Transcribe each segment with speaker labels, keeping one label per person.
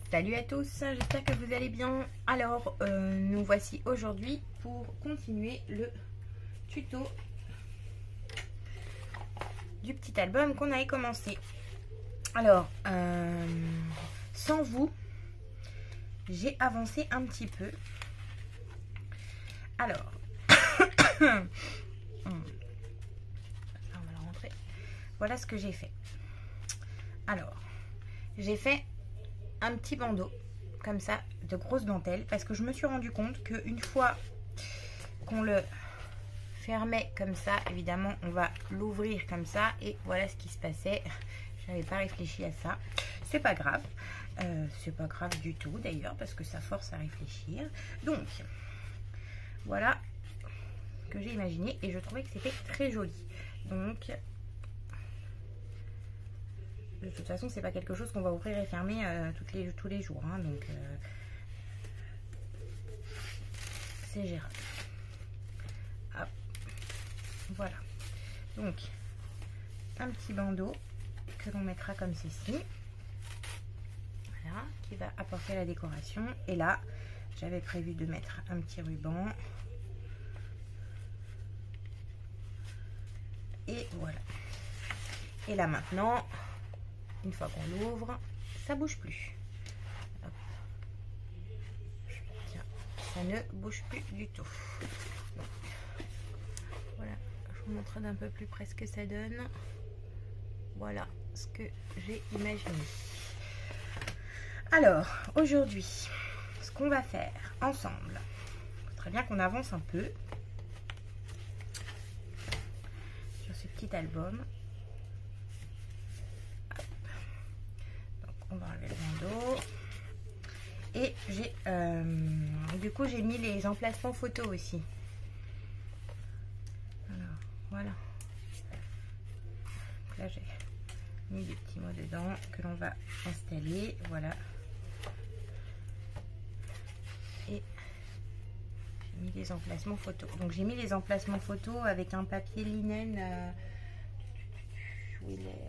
Speaker 1: Salut à tous, j'espère que vous allez bien. Alors, nous voici aujourd'hui pour continuer le tuto du petit album qu'on avait commencé. Alors, sans vous, j'ai avancé un petit peu. Alors, on va la rentrer. Voilà ce que j'ai fait. Alors, j'ai fait un petit bandeau comme ça de grosse dentelle parce que je me suis rendu compte qu'une fois qu'on le fermait comme ça, évidemment on va l'ouvrir comme ça et voilà ce qui se passait. J'avais pas réfléchi à ça, c'est pas grave, c'est pas grave du tout d'ailleurs parce que ça force à réfléchir. Donc voilà que j'ai imaginé et je trouvais que c'était très joli. Donc de toute façon, c'est pas quelque chose qu'on va ouvrir et fermer tous les jours. Hein, donc, c'est gérable. Hop. Voilà. Donc, un petit bandeau que l'on mettra comme ceci. Voilà. Qui va apporter la décoration. Et là, j'avais prévu de mettre un petit ruban. Et voilà. Et là, maintenant... Une fois qu'on l'ouvre, ça bouge plus. Hop. Tiens, ça ne bouge plus du tout. Donc, voilà, je vous montre d'un peu plus près ce que ça donne. Voilà ce que j'ai imaginé. Alors, aujourd'hui, ce qu'on va faire ensemble, il faudrait bien qu'on avance un peu sur ce petit album. On va enlever le bandeau. Et j'ai du coup j'ai mis les emplacements photos aussi. Alors voilà. Donc là j'ai mis des petits mots dedans que l'on va installer. Voilà. Et j'ai mis les emplacements photos. Donc j'ai mis les emplacements photos avec un papier linen. Où il est.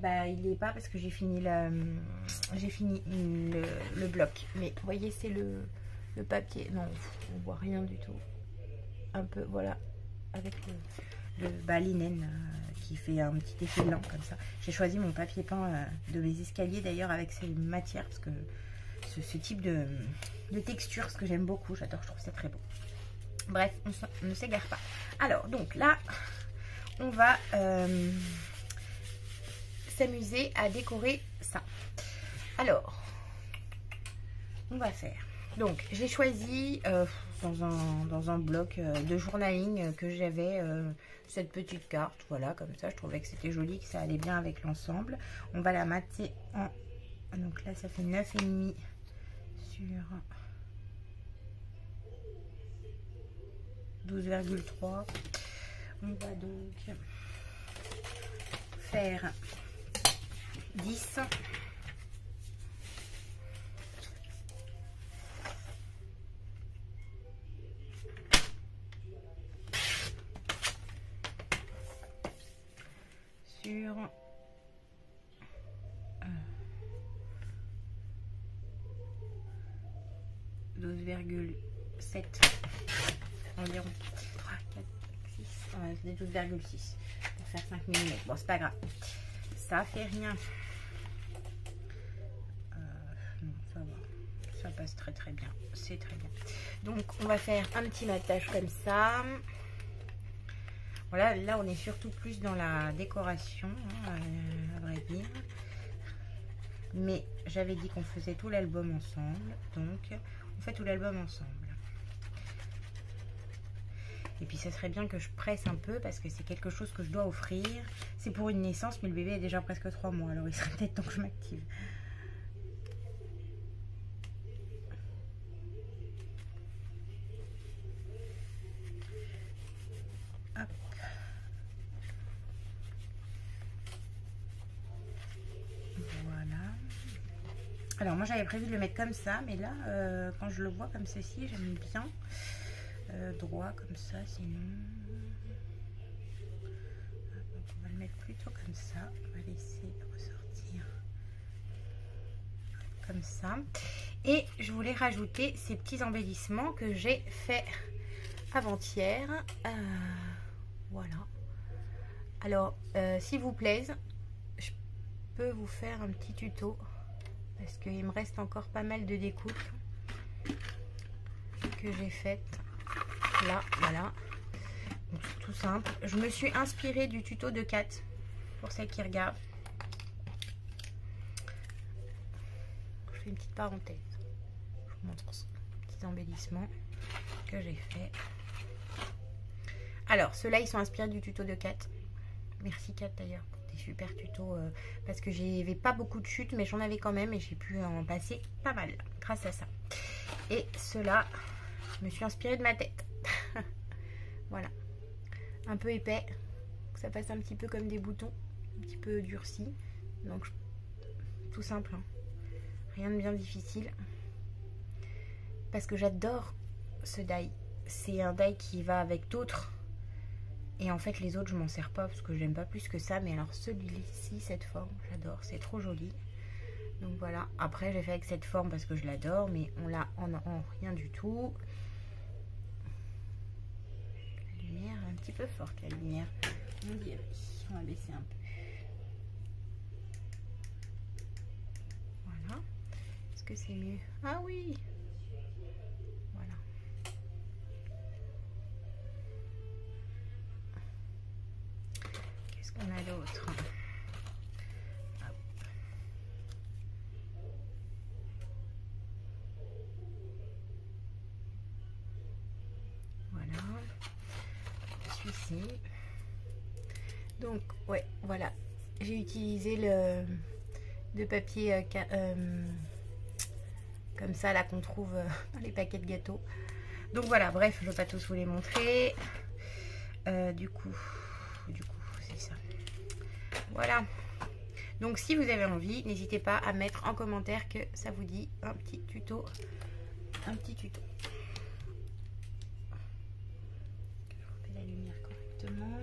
Speaker 1: Bah, il n'est pas parce que j'ai fini le bloc. Mais vous voyez, c'est le papier. Non, on voit rien du tout. Un peu, voilà, avec le linen qui fait un petit effet blanc comme ça. J'ai choisi mon papier peint de mes escaliers d'ailleurs avec ces matières parce que ce type de texture, ce que j'aime beaucoup, j'adore, je trouve ça très beau. Bref, on ne s'égare pas. Alors, donc là, on va s'amuser à décorer ça. Alors, on va faire. Donc, j'ai choisi dans un bloc de journaling que j'avais cette petite carte. Voilà, comme ça, je trouvais que c'était joli, que ça allait bien avec l'ensemble. On va la mater en... Donc là, ça fait 9,5 sur 12,3. On va donc faire 10 sur 12,7 environ. 3, 4, 6, c'est 12,6 pour faire 5 mm. Bon, c'est pas grave, ça fait rien. Non, ça va, ça passe très très bien, c'est très bien. Donc on va faire un petit matage comme ça. Voilà, là on est surtout plus dans la décoration, hein, à vrai dire. Mais j'avais dit qu'on faisait tout l'album ensemble, donc on fait tout l'album ensemble. Et puis ça serait bien que je presse un peu parce que c'est quelque chose que je dois offrir. C'est pour une naissance, mais le bébé est déjà presque 3 mois, alors il serait peut-être temps que je m'active. Hop. Voilà. Alors moi j'avais prévu de le mettre comme ça, mais là quand je le vois comme ceci, j'aime bien droit comme ça, sinon on va le mettre plutôt comme ça. On va laisser ressortir comme ça. Et je voulais rajouter ces petits embellissements que j'ai fait avant-hier. Voilà. Alors, s'il vous plaît, je peux vous faire un petit tuto parce qu'il me reste encore pas mal de découpes que j'ai faites. Là, voilà. Donc, tout simple. Je me suis inspirée du tuto de Kat pour celles qui regardent. Je fais une petite parenthèse. Je vous montre ce petit embellissement que j'ai fait. Alors, ceux-là, ils sont inspirés du tuto de Kat. Merci Kat d'ailleurs pour tes super tutos. Parce que j'avais pas beaucoup de chutes, mais j'en avais quand même. Et j'ai pu en passer pas mal grâce à ça. Et ceux-là, je me suis inspirée de ma tête. Voilà. Un peu épais. Ça passe un petit peu comme des boutons. Un petit peu durci. Donc, tout simple. Hein. Rien de bien difficile. Parce que j'adore ce die. C'est un die qui va avec d'autres. Et en fait, les autres, je m'en sers pas parce que j'aime pas plus que ça. Mais alors, celui-ci, cette forme, j'adore. C'est trop joli. Donc voilà. Après, j'ai fait avec cette forme parce que je l'adore. Mais on l'a en rien du tout. La lumière est un petit peu forte, la lumière. On dirait. On va baisser un peu. Voilà. Est-ce que c'est mieux? Ah oui! Voilà. Qu'est-ce qu'on a d'autre? Voilà. Celui-ci. Donc, ouais, voilà. J'ai utilisé le papier comme ça, là, qu'on trouve dans les paquets de gâteaux. Donc voilà, bref, je ne vais pas tous vous les montrer. Du coup, c'est ça. Voilà. Donc si vous avez envie, n'hésitez pas à mettre en commentaire que ça vous dit un petit tuto. Un petit tuto. Je refais la lumière correctement.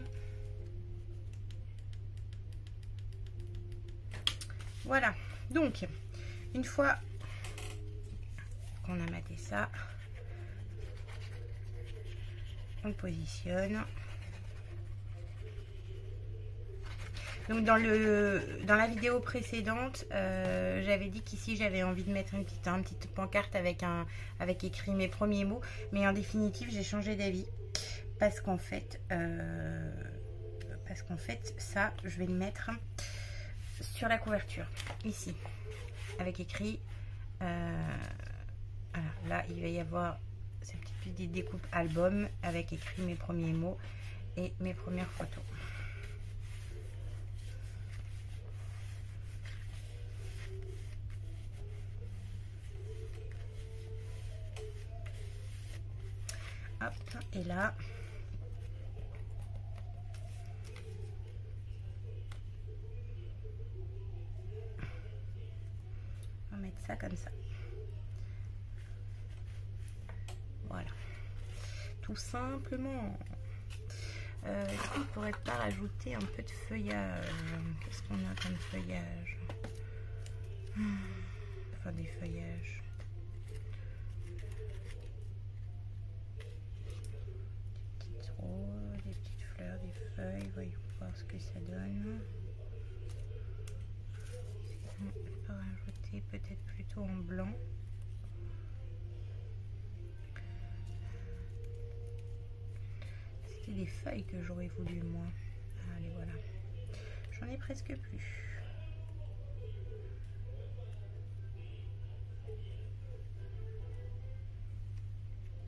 Speaker 1: Voilà. Donc, une fois qu'on a maté ça, on positionne. Donc dans la vidéo précédente, j'avais dit qu'ici j'avais envie de mettre une petite pancarte avec écrit mes premiers mots, mais en définitive j'ai changé d'avis parce qu'en fait, ça je vais le mettre sur la couverture ici avec écrit. Voilà, là il va y avoir cette petite découpe album avec écrit mes premiers mots et mes premières photos. Hop, et là, on va mettre ça comme ça. Voilà, tout simplement. Est-ce qu'on ne pourrait pas rajouter un peu de feuillage? Qu'est-ce qu'on a comme feuillage? Enfin, des feuillages. Des petites fleurs, des feuilles, voyons voir ce que ça donne. On peut rajouter peut-être plutôt en blanc. C'était des feuilles que j'aurais voulu moi. Allez, voilà. J'en ai presque plus.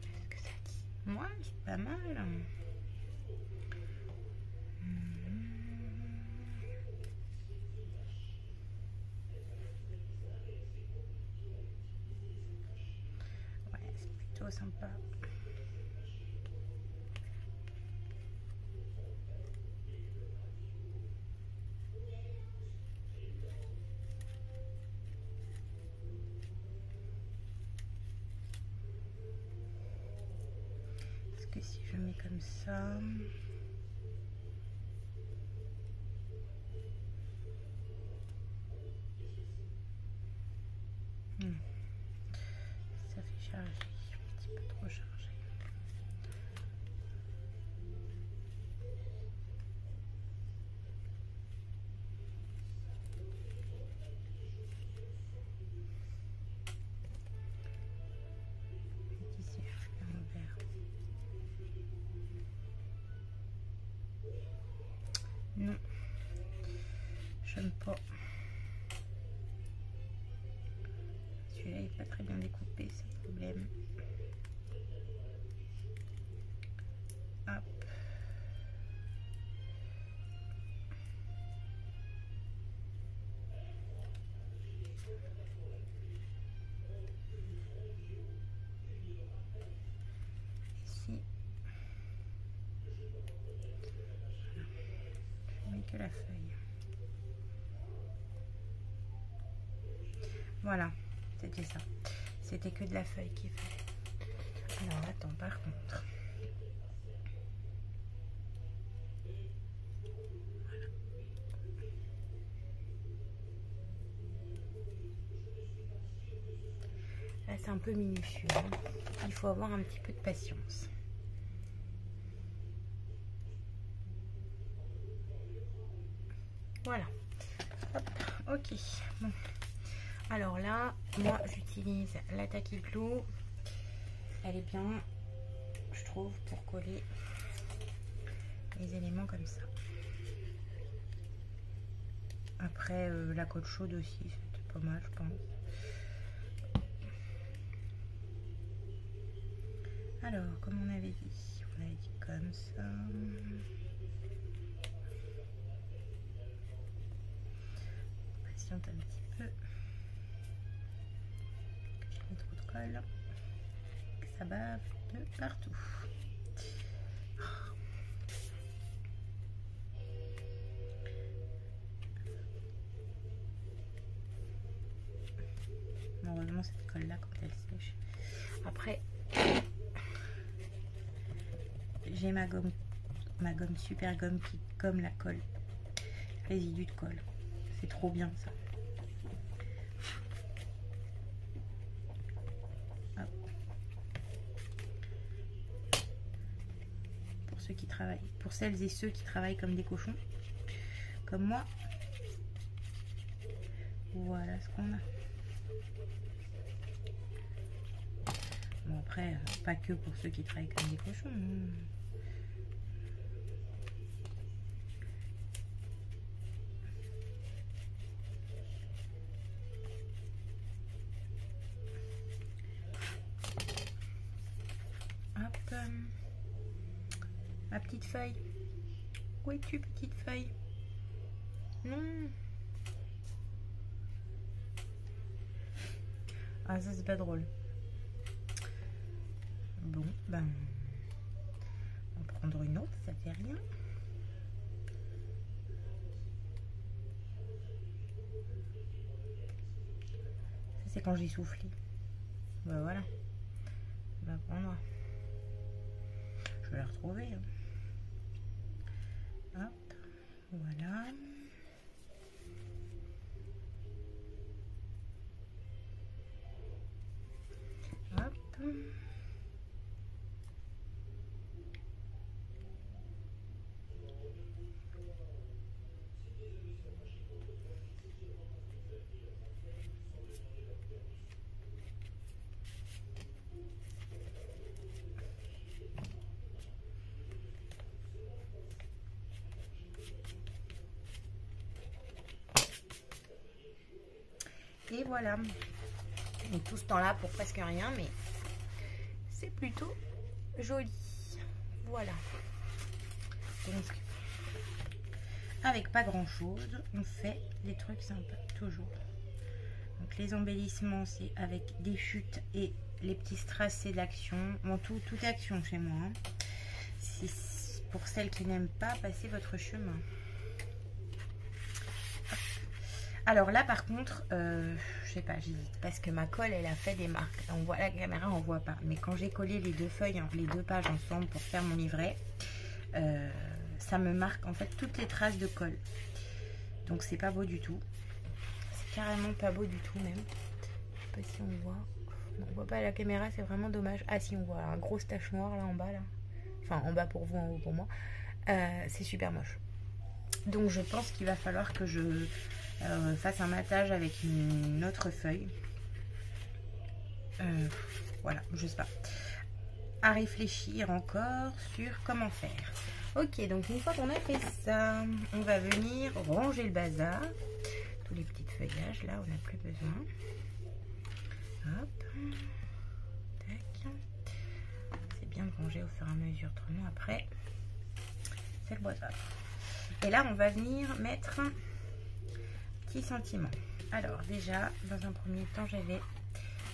Speaker 1: Qu'est-ce que ça dit? Moi, c'est pas mal. Ouais, c'est plutôt sympa. Est-ce que si je mets comme ça... Non. J'aime pas. Celui-là n'est pas très bien découpé, c'est le problème. Hop. Ici. Je mets que la feuille. Voilà, c'était ça. C'était que de la feuille qu'il fallait. Alors attends, par contre. Voilà. Là c'est un peu minutieux. Hein. Il faut avoir un petit peu de patience. Voilà. Hop, ok. Bon. Alors là, moi j'utilise la Tacky Glue. Elle est bien, je trouve, pour coller les éléments comme ça. Après, la colle chaude aussi, c'était pas mal, je pense. Alors, comme on avait dit comme ça. On patiente un petit peu. J'ai mis trop de colle. Ça bave de partout. Heureusement cette colle là quand elle sèche. Après j'ai ma gomme super gomme qui gomme la colle, résidu de colle. C'est trop bien ça. Hop. Pour ceux qui travaillent, pour celles et ceux qui travaillent comme des cochons, comme moi. Voilà ce qu'on a. Bon après, pas que pour ceux qui travaillent comme des cochons. Hop. Ma petite feuille. Où es-tu, petite feuille? Non. Ah ça c'est pas drôle. Bon, ben, on va prendre une autre, ça fait rien. Ça c'est quand j'ai soufflé. Ben voilà. On va prendre. Je vais la retrouver. Hop, voilà. Hop. Et voilà. Et tout ce temps-là pour presque rien, mais c'est plutôt joli. Voilà. Donc, avec pas grand-chose, on fait des trucs sympas, toujours. Donc, les embellissements, c'est avec des chutes et les petits strass, c'est de l'action. Bon, tout est action chez moi. Hein. Pour celles qui n'aiment pas, passez votre chemin. Alors là par contre, je sais pas, j'hésite parce que ma colle elle a fait des marques. On voit la caméra, on voit pas. Mais quand j'ai collé les deux feuilles, les deux pages ensemble pour faire mon livret, ça me marque en fait toutes les traces de colle. Donc c'est pas beau du tout. C'est carrément pas beau du tout même. Je sais pas si on voit. On voit pas à la caméra, c'est vraiment dommage. Ah si, on voit un gros tache noire là en bas là. Enfin en bas pour vous, en haut pour moi. C'est super moche. Donc je pense qu'il va falloir que je fasse un matage avec une autre feuille. Voilà, je sais pas. À réfléchir encore sur comment faire. Ok, donc une fois qu'on a fait ça, on va venir ranger le bazar. Tous les petits feuillages, là, on n'a plus besoin. Hop. Tac. C'est bien de ranger au fur et à mesure, autrement après, c'est le bazar. Et là, on va venir mettre un petit sentiment. Alors, déjà, dans un premier temps, j'avais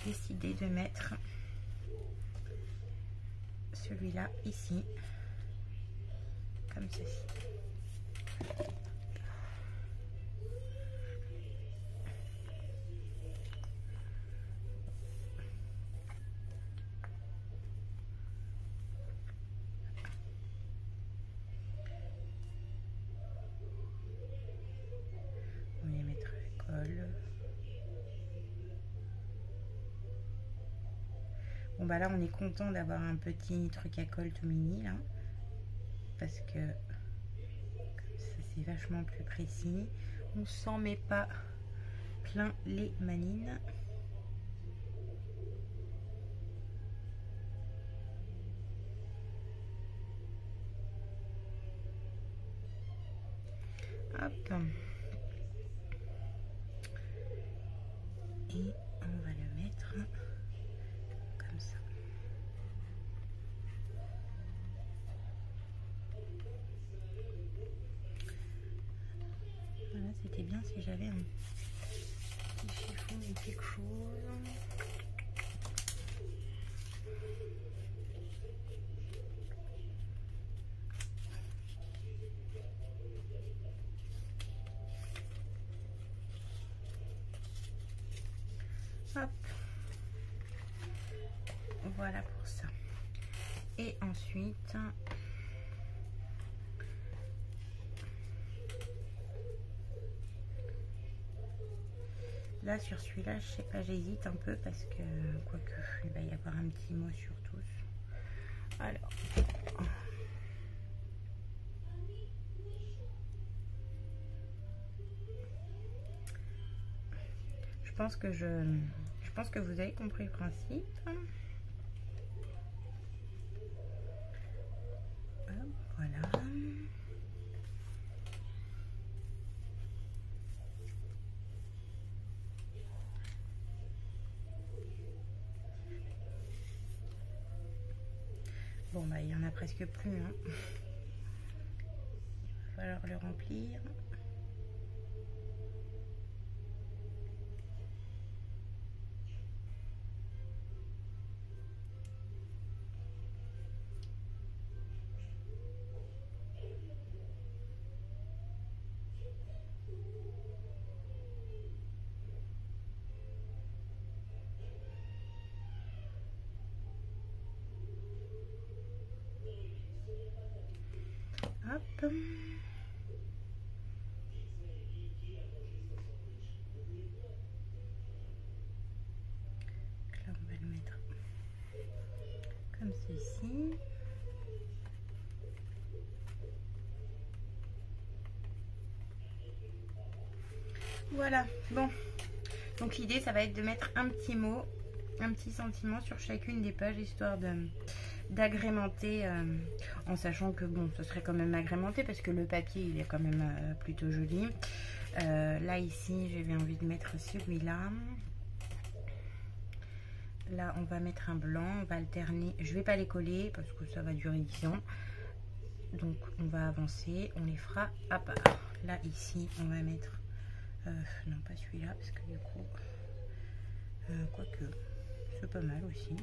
Speaker 1: décidé de mettre celui-là ici, comme ceci. On va y mettre le col. Bon bah là on est content d'avoir un petit truc à colle tout mini là, parce que comme ça c'est vachement plus précis, on s'en met pas plein les manines. Hop. Et on va le mettre comme ça. Voilà, c'était bien si j'avais un petit chiffon ou quelque chose. Hop. Voilà pour ça. Et ensuite, là sur celui-là, je sais pas, j'hésite un peu parce que quoique il va y avoir un petit mot sur tous. Alors, je pense que vous avez compris le principe. Voilà. Bon bah il y en a presque plus, hein. Il va falloir le remplir. Hop. Là, on va le mettre comme ceci. Voilà, bon. Donc l'idée, ça va être de mettre un petit mot, un petit sentiment sur chacune des pages, histoire d'agrémenter, en sachant que bon, ce serait quand même agrémenté parce que le papier il est quand même plutôt joli. Là ici j'avais envie de mettre celui-là. Là on va mettre un blanc, on va alterner, je vais pas les coller parce que ça va durer 10 ans, donc on va avancer, on les fera à part. Là ici on va mettre non pas celui-là parce que du coup quoique c'est pas mal aussi.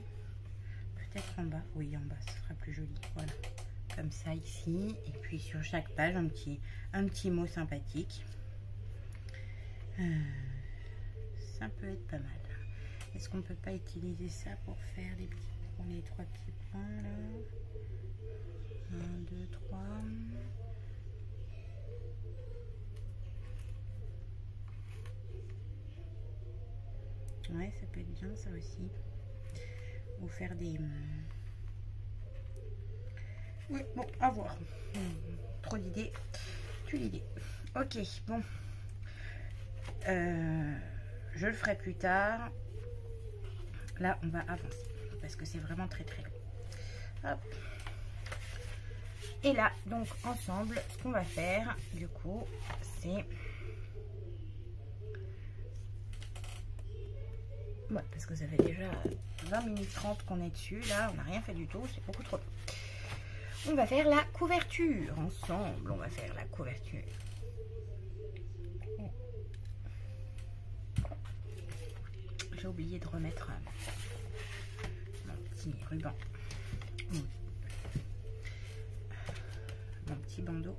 Speaker 1: Peut-être en bas, oui en bas ce sera plus joli, voilà, comme ça ici, et puis sur chaque page un petit mot sympathique. Ça peut être pas mal. Est-ce qu'on peut pas utiliser ça pour faire les petits points, les 3 petits points là, 1, 2, 3. Ouais, ça peut être bien ça aussi. Ou faire des... Oui, bon, à voir. Trop d'idées. Tu l'idée. Ok, bon. Je le ferai plus tard. Là, on va avancer. Parce que c'est vraiment très très long. Hop. Et là, donc ensemble, ce qu'on va faire, du coup, c'est... Ouais, parce que ça fait déjà 20 minutes 30 qu'on est dessus. Là, on n'a rien fait du tout. C'est beaucoup trop long. On va faire la couverture. Ensemble, on va faire la couverture. J'ai oublié de remettre mon petit ruban. Mon petit bandeau.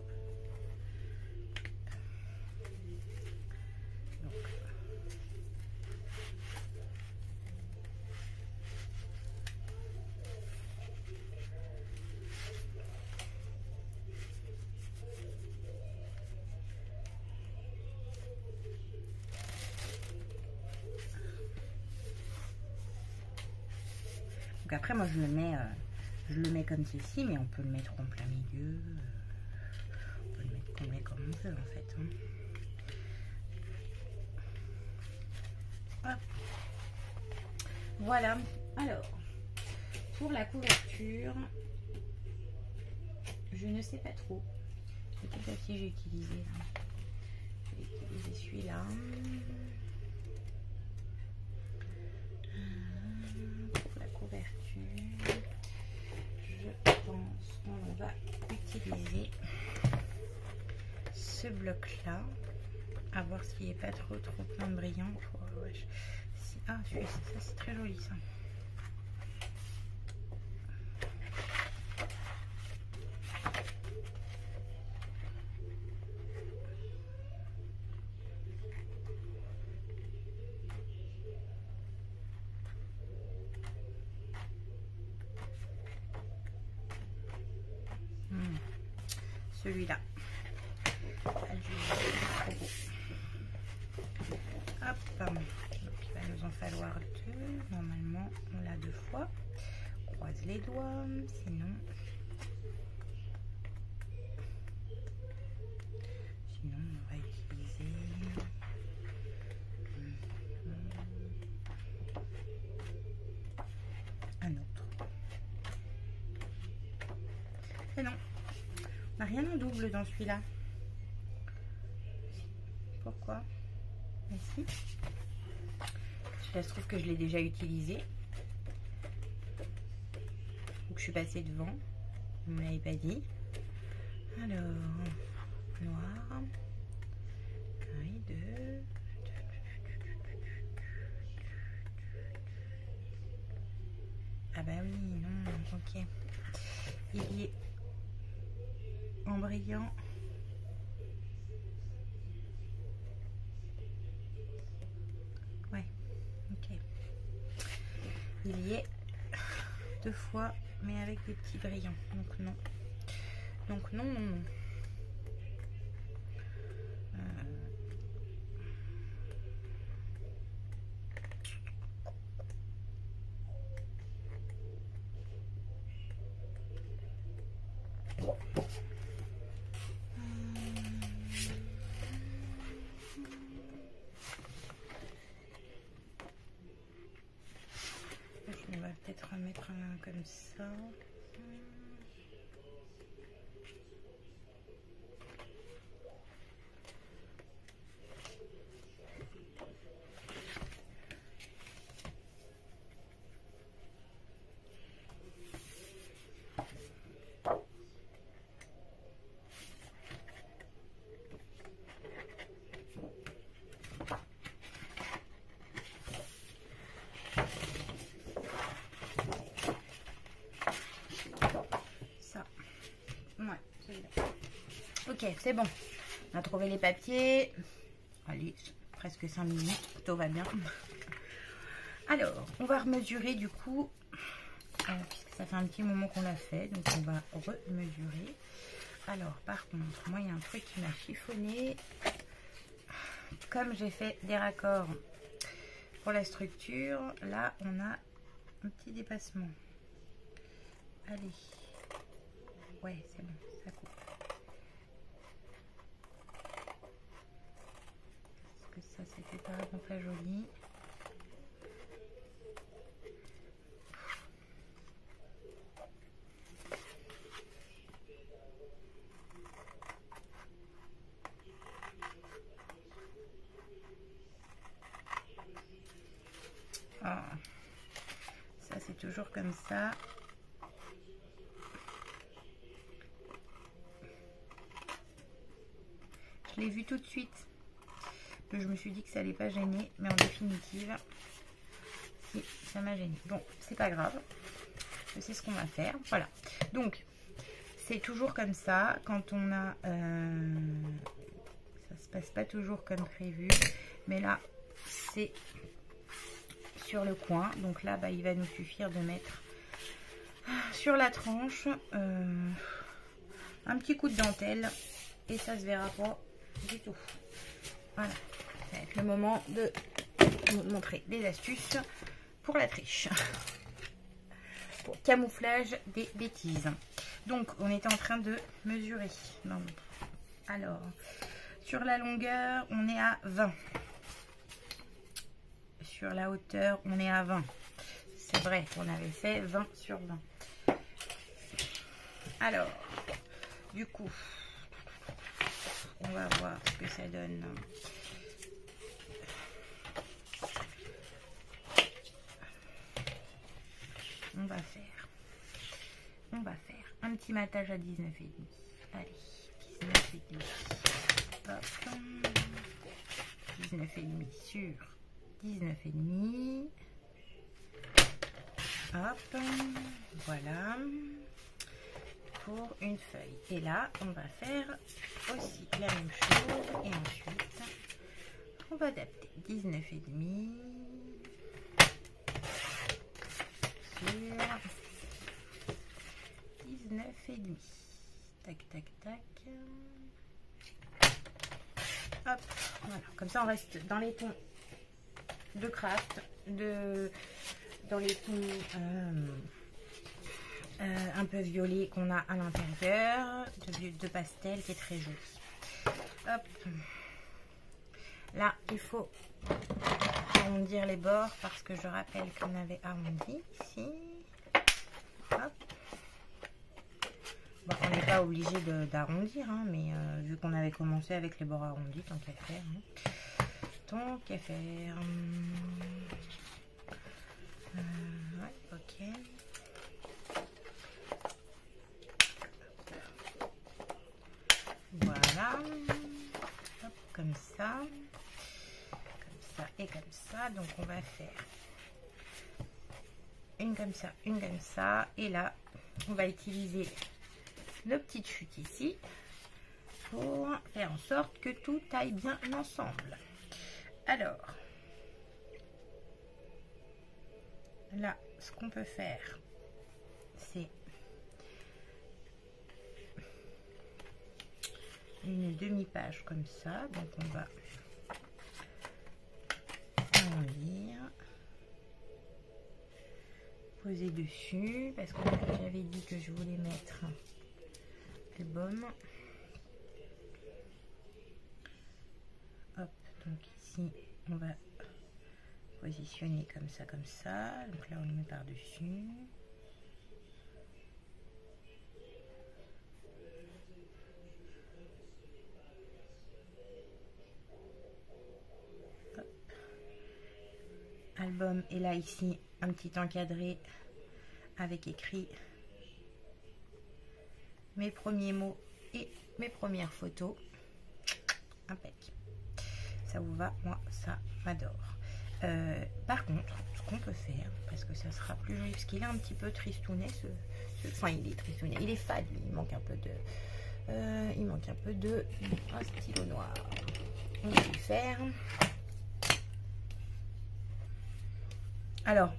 Speaker 1: Donc après moi je le mets comme ceci, mais on peut le mettre en plein milieu, on peut le mettre comme on veut en fait. Hop. Voilà, alors pour la couverture, je ne sais pas trop. Petit à petit j'ai utilisé là. J'ai utilisé celui-là. Je pense qu'on va utiliser ce bloc là, à voir s'il n'est pas trop plein de brillant. Ouais, ah, ça c'est très joli ça. Celui-là. Hop. Donc il va nous en falloir deux. Normalement, on l'a deux fois. On croise les doigts. Sinon, on va utiliser un autre. Et non. On n'a rien en double dans celui-là. Pourquoi? Ici. Celui-là, je trouve que je l'ai déjà utilisé. Donc je suis passée devant. Vous ne me l'avez pas dit. Alors, noir. Oui, deux. Ah bah oui, non, ok. Il y est en brillant. Ouais, ok. Il y est deux fois, mais avec des petits brillants. Donc non. Donc non, non, non. On va peut-être remettre un comme ça. Ok, c'est bon. On a trouvé les papiers. Allez, presque 5 minutes. Tout va bien. Alors, on va remesurer du coup. Puisque ça fait un petit moment qu'on l'a fait. Donc, on va remesurer. Alors, par contre, moi, il y a un truc qui m'a chiffonné. Comme j'ai fait des raccords pour la structure, là, on a un petit dépassement. Allez. Ouais, c'est bon. Ça coupe. Que ça c'était pas vraiment très joli. toujours comme ça. Je l'ai vu tout de suite. Je me suis dit que ça allait pas gêner, mais en définitive, si, ça m'a gêné. Bon, c'est pas grave. Je sais ce qu'on va faire. Voilà. Donc, c'est toujours comme ça. Quand on a... ça se passe pas toujours comme prévu. Mais là, c'est sur le coin. Donc là, bah, il va nous suffire de mettre sur la tranche un petit coup de dentelle. Et ça se verra pas du tout. Voilà. Ça va être le moment de vous montrer des astuces pour la triche. Pour camouflage des bêtises. Donc, on était en train de mesurer. Non. Alors, sur la longueur, on est à 20. Sur la hauteur, on est à 20. C'est vrai qu'on avait fait 20 sur 20. Alors, du coup, on va voir ce que ça donne. On va faire un petit matage à 19,5. Allez, 19,5. Hop. 19,5 sur 19,5. Hop. Voilà. Pour une feuille. Et là, on va faire aussi la même chose. Et ensuite, on va adapter 19,5 sur 19,5. Tac, tac, tac. Hop, voilà. Comme ça, on reste dans les tons de craft, dans les tons un peu violet qu'on a à l'intérieur, de pastel qui est très joli. Hop. Là, il faut arrondir les bords parce que je rappelle qu'on avait arrondi ici. Hop. Bon, on n'est pas obligé d'arrondir, hein, mais vu qu'on avait commencé avec les bords arrondis, tant qu'à faire. Hein. Tant qu'à faire. Ouais, ok. Voilà. Hop, comme ça. Comme ça et comme ça. Donc on va faire une comme ça, une comme ça. Et là, on va utiliser nos petites chutes ici pour faire en sorte que tout aille bien ensemble. Alors, là, ce qu'on peut faire, c'est une demi-page comme ça. Donc, on va arrondir, poser dessus, parce que j'avais dit que je voulais mettre le baume. Hop, donc ici, on va positionner comme ça, comme ça. Donc là, on le met par-dessus. Album, et là, ici, un petit encadré avec écrit mes premiers mots et mes premières photos. Impec. Ça vous va? Moi, ça m'adore. Par contre, ce qu'on peut faire, parce que ça sera plus joli, parce qu'il est un petit peu tristounet, enfin il est tristounet, il est fade, il manque un peu de un stylo noir. On va lui faire. Alors,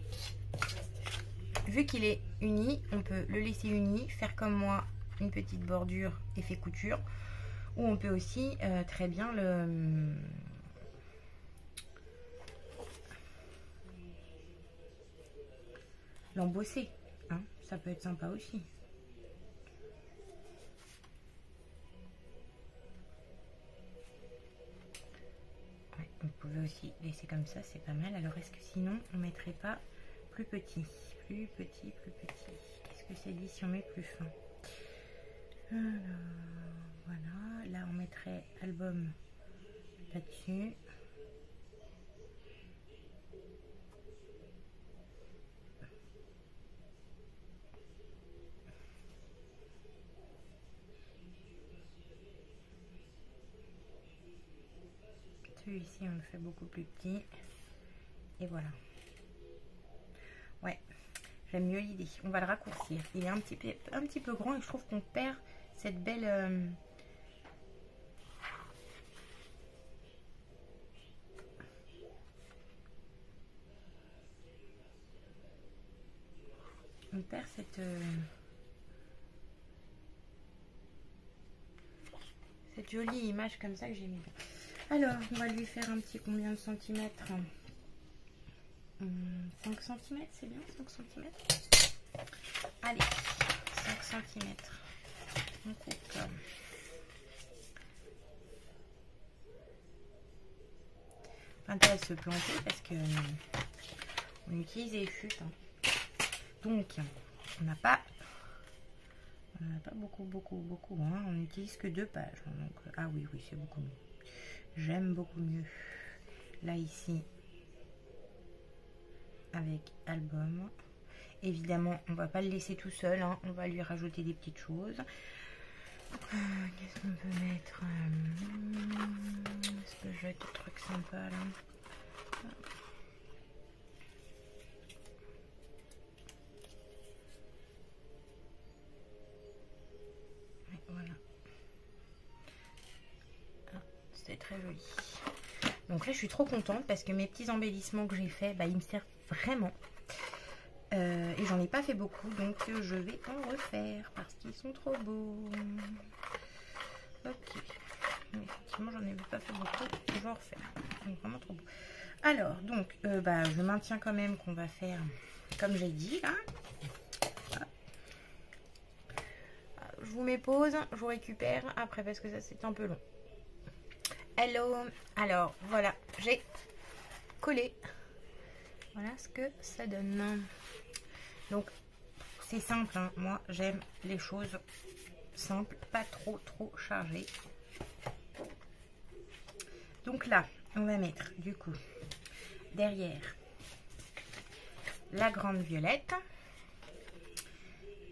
Speaker 1: vu qu'il est uni, on peut le laisser uni, faire comme moi une petite bordure effet couture, ou on peut aussi très bien l'embosser, hein, ça peut être sympa aussi. Ouais, vous pouvez aussi laisser comme ça, c'est pas mal. Alors est-ce que sinon on mettrait pas plus petit, plus petit, plus petit? Qu'est-ce que c'est dit si on met plus fin? Alors, voilà, là on mettrait album là-dessus. Celui-ci, on le fait beaucoup plus petit. Et voilà. Ouais, j'aime mieux l'idée. On va le raccourcir. Il est un petit peu grand et je trouve qu'on perd cette belle... On perd cette jolie image comme ça que j'ai mis. Alors, on va lui faire un petit combien de centimètres? 5 cm, c'est bien 5 cm. Allez, 5 cm. On coupe. Pas intérêt de se planter parce que on utilise les chutes. Hein. Donc, on n'a pas beaucoup. Hein. On n'utilise que 2 pages. Donc, ah oui, c'est beaucoup mieux. J'aime beaucoup mieux. Là, ici, avec album. Évidemment, on va pas le laisser tout seul. Hein. On va lui rajouter des petites choses. Qu'est-ce qu'on peut mettre? Est-ce que j'ai des trucs sympas là? Voilà. C'est très joli. Donc là, je suis trop contente parce que mes petits embellissements que j'ai fait, ils me servent vraiment. Et j'en ai pas fait beaucoup, donc je vais en refaire parce qu'ils sont trop beaux. Ok. Mais effectivement, j'en ai pas fait beaucoup. Je vais en refaire. Ils sont vraiment trop beaux. Alors, donc, je maintiens quand même qu'on va faire comme j'ai dit là. Je vous mets pause, je vous récupère après parce que ça c'est un peu long. Hello, alors voilà, j'ai collé. Voilà ce que ça donne. Donc c'est simple, hein. Moi j'aime les choses simples, pas trop chargées. Donc là, on va mettre du coup derrière la grande violette.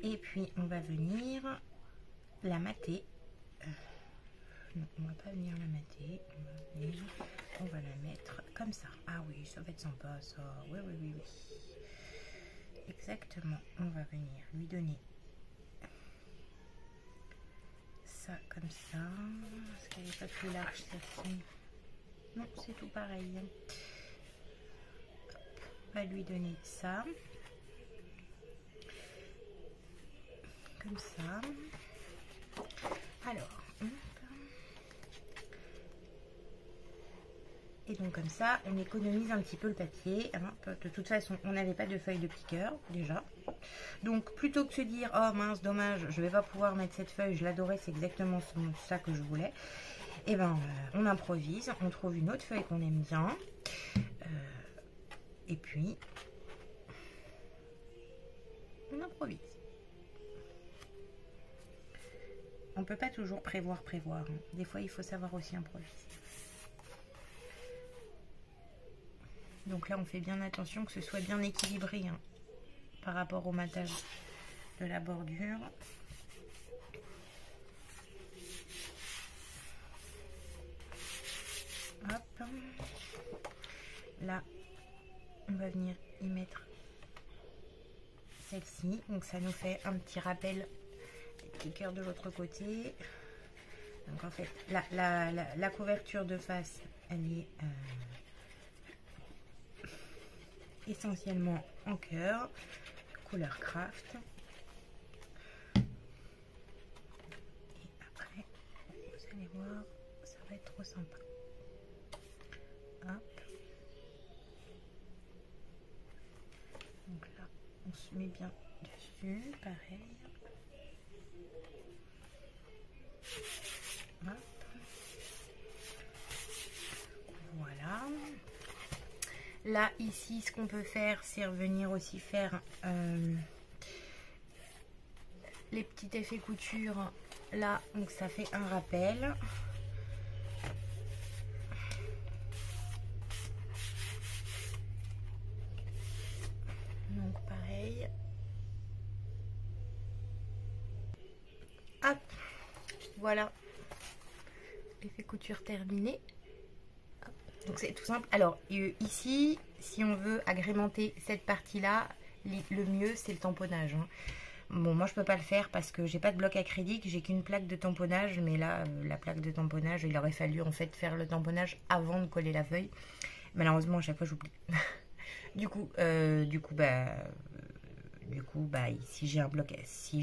Speaker 1: Et puis on va venir la mater. Non, on va pas venir la mater. On va la mettre comme ça. Ah oui, ça va être sympa ça. Oui. Exactement. On va venir lui donner ça comme ça. Est-ce qu'elle n'est pas plus large celle-ci? Non, c'est tout pareil. On va lui donner ça. Comme ça. Alors. Et donc comme ça, on économise un petit peu le papier. De toute façon, on n'avait pas de feuille de piqueur déjà. Donc plutôt que de se dire, oh mince, dommage, je vais pas pouvoir mettre cette feuille, je l'adorais, c'est exactement ça que je voulais. Et on improvise, on trouve une autre feuille qu'on aime bien. Et puis, on improvise. On peut pas toujours prévoir. Hein. Des fois, il faut savoir aussi improviser. Donc là, on fait bien attention que ce soit bien équilibré hein, par rapport au matage de la bordure. Hop. Là, on va venir y mettre celle-ci. Donc ça nous fait un petit rappel des petits cœurs de l'autre côté. Donc en fait, la couverture de face, elle est... essentiellement en cœur, couleur craft. Et après, vous allez voir, ça va être trop sympa. Hop. Donc là, on se met bien dessus, pareil. Hop. Voilà. Là, ici, ce qu'on peut faire, c'est revenir aussi faire les petits effets couture. Là, donc ça fait un rappel. Donc pareil. Hop. Voilà. Effet couture terminé. Hop. Donc c'est tout simple. Alors ici, si on veut agrémenter cette partie-là, le mieux c'est le tamponnage. Hein. Bon, moi je peux pas le faire parce que j'ai pas de bloc acrylique, j'ai qu'une plaque de tamponnage. Mais là, la plaque de tamponnage, il aurait fallu en fait faire le tamponnage avant de coller la feuille. Malheureusement, à chaque fois j'oublie. du coup, si j'ai un bloc, si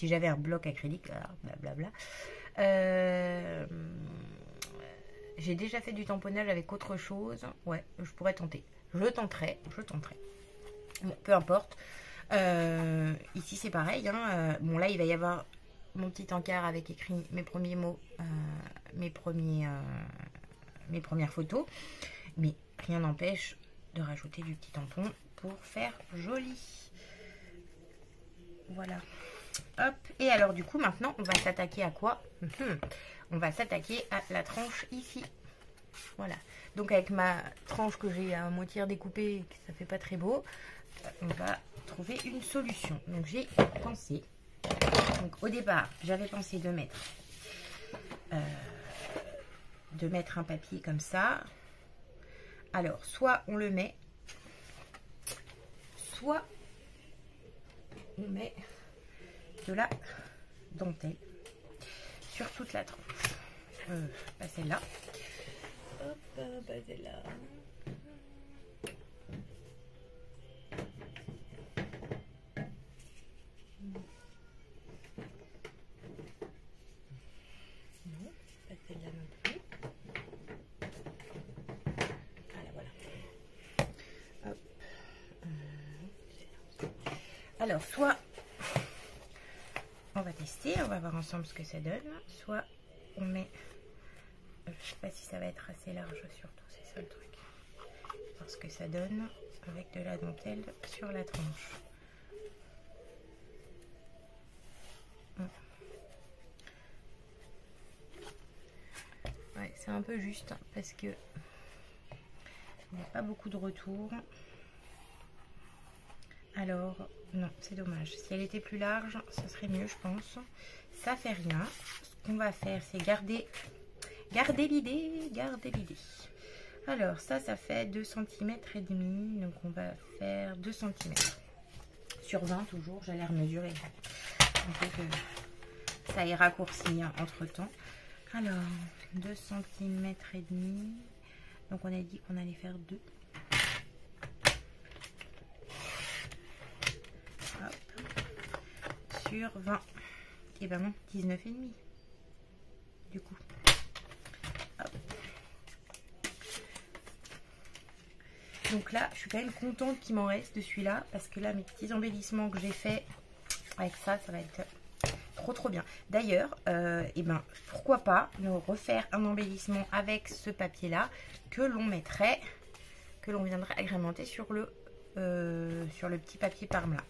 Speaker 1: j'avais un bloc acrylique, blablabla. J'ai déjà fait du tamponnage avec autre chose. Ouais, je pourrais tenter. Je tenterai. Bon, peu importe. Ici, c'est pareil. Hein. Bon, là, il va y avoir mon petit encart avec écrit mes premiers mots, mes premières photos. Mais rien n'empêche de rajouter du petit tampon pour faire joli. Voilà. Hop. Et alors, du coup, maintenant, on va s'attaquer à quoi? On va s'attaquer à la tranche ici. Voilà. Donc avec ma tranche que j'ai à moitié découpée et que ça fait pas très beau, on va trouver une solution. Donc j'ai pensé. Donc au départ, j'avais pensé de mettre un papier comme ça. Alors soit on le met, soit on met de la dentelle sur toute la tranche. Pas celle-là. Hop, pas celle-là. Non, pas celle-là non plus. Voilà. Hop. Alors, soit on va tester, on va voir ensemble ce que ça donne. Soit on met, je sais pas si ça va être assez large surtout, c'est ça le truc. Voir ce que ça donne avec de la dentelle sur la tranche. Ouais, c'est un peu juste parce que il n'y a pas beaucoup de retour. Alors, non, c'est dommage. Si elle était plus large, ce serait mieux, je pense. Ça fait rien. Ce qu'on va faire, c'est garder l'idée. Alors, ça fait 2 cm et demi. Donc, on va faire 2 cm. Sur 20, toujours. J'allais remesurer. Donc, ça est raccourci hein, entre-temps. Alors, 2 cm et demi. Donc, on a dit qu'on allait faire 2. Sur 20 et ben non 19,5 du coup. Hop. Donc là je suis quand même contente qu'il m'en reste de celui-là parce que là mes petits embellissements que j'ai fait avec ça va être trop bien. D'ailleurs et ben pourquoi pas nous refaire un embellissement avec ce papier là que l'on viendrait agrémenter sur le petit papier parme là.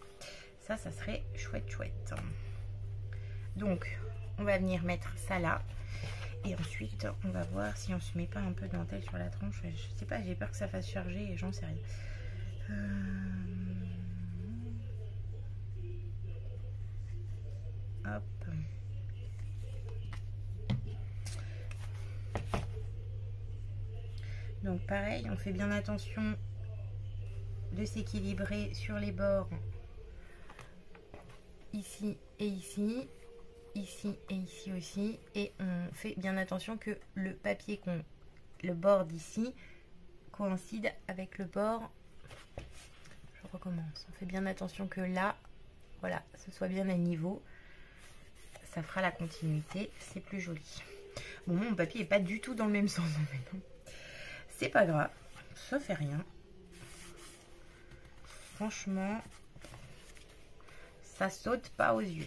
Speaker 1: Ça serait chouette. Donc, on va venir mettre ça là. Et ensuite, on va voir si on se met pas un peu de dentelle sur la tranche. Je sais pas, j'ai peur que ça fasse charger et j'en sais rien. Hop. Donc, pareil, on fait bien attention de s'équilibrer sur les bords. Ici et ici et ici aussi, et on fait bien attention que le papier le bord d'ici coïncide avec le bord. Je recommence. On fait bien attention que là, voilà, ce soit bien à niveau. Ça fera la continuité, c'est plus joli. Bon, mon papier est pas du tout dans le même sens, c'est pas grave, ça fait rien. Franchement, ça saute pas aux yeux.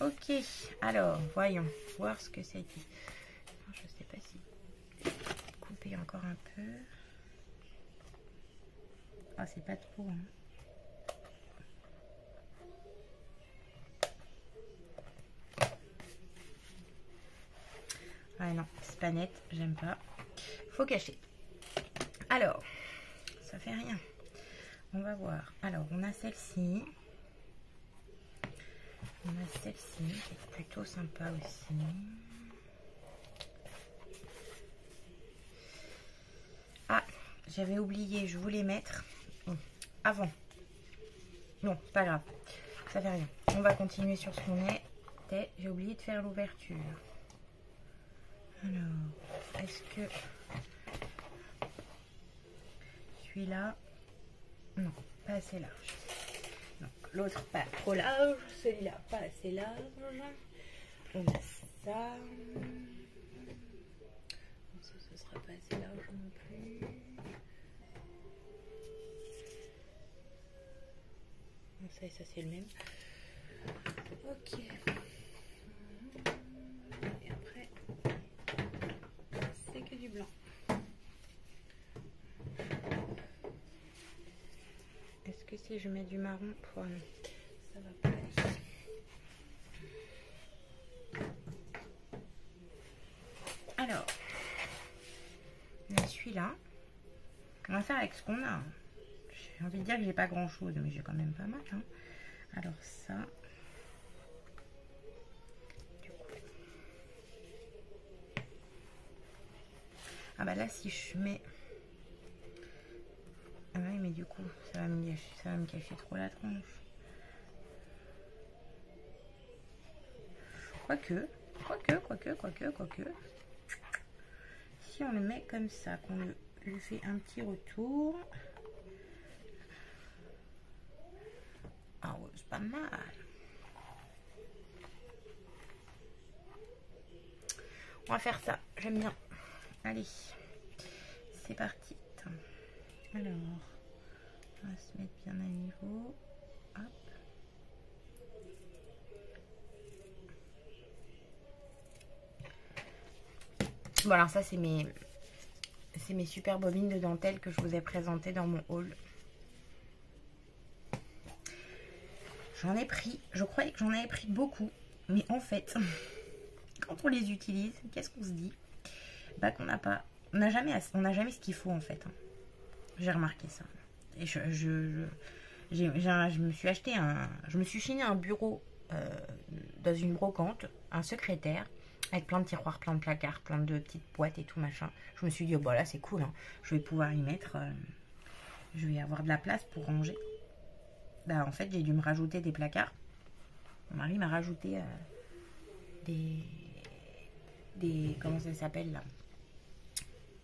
Speaker 1: Ok, alors voyons voir ce que ça dit. Je sais pas si couper encore un peu. Ah, c'est pas trop. Hein. Ah non, c'est pas net, j'aime pas. Faut cacher. Alors, ça fait rien. On va voir. Alors, on a celle-ci. On a celle-ci qui est plutôt sympa aussi. j'avais oublié, je voulais mettre avant. Non, c'est pas grave, ça fait rien. On va continuer sur ce qu'on est. J'ai oublié de faire l'ouverture. Alors, est-ce que celui-là, non, pas assez large. Donc l'autre pas trop large, celui-là pas assez large. On a ça. Ce sera pas assez large non plus. Ça et ça c'est le même. Ok. Et après, c'est que du blanc. Est-ce que si je mets du marron, ça va pas aller. Alors, celui-là, on va faire avec ce qu'on a. J'ai envie de dire que j'ai pas grand chose, mais j'ai quand même pas mal. Hein. Alors ça, du coup. Ah bah là si je mets, ah ouais mais du coup ça va me cacher trop la tronche. Quoique. Si on le met comme ça, qu'on lui fait un petit retour. Ah ouais, c'est pas mal. On va faire ça, j'aime bien. Allez, c'est parti. Alors, on va se mettre bien à niveau. Hop. Bon alors ça c'est mes super bobines de dentelle que je vous ai présentées dans mon haul. J'en ai pris, je croyais que j'en avais pris beaucoup, mais en fait, quand on les utilise, qu'est-ce qu'on se dit? Bah qu'on n'a pas, on n'a jamais ce qu'il faut en fait. Hein. J'ai remarqué ça. Et je me suis acheté je me suis chiné un bureau dans une brocante, un secrétaire, avec plein de tiroirs, plein de placards, plein de petites boîtes et tout machin. Je me suis dit, oh bah là c'est cool, hein. Je vais pouvoir y mettre, je vais avoir de la place pour ranger. Bah en fait j'ai dû me rajouter des placards. Mon mari m'a rajouté des comment ça s'appelle là,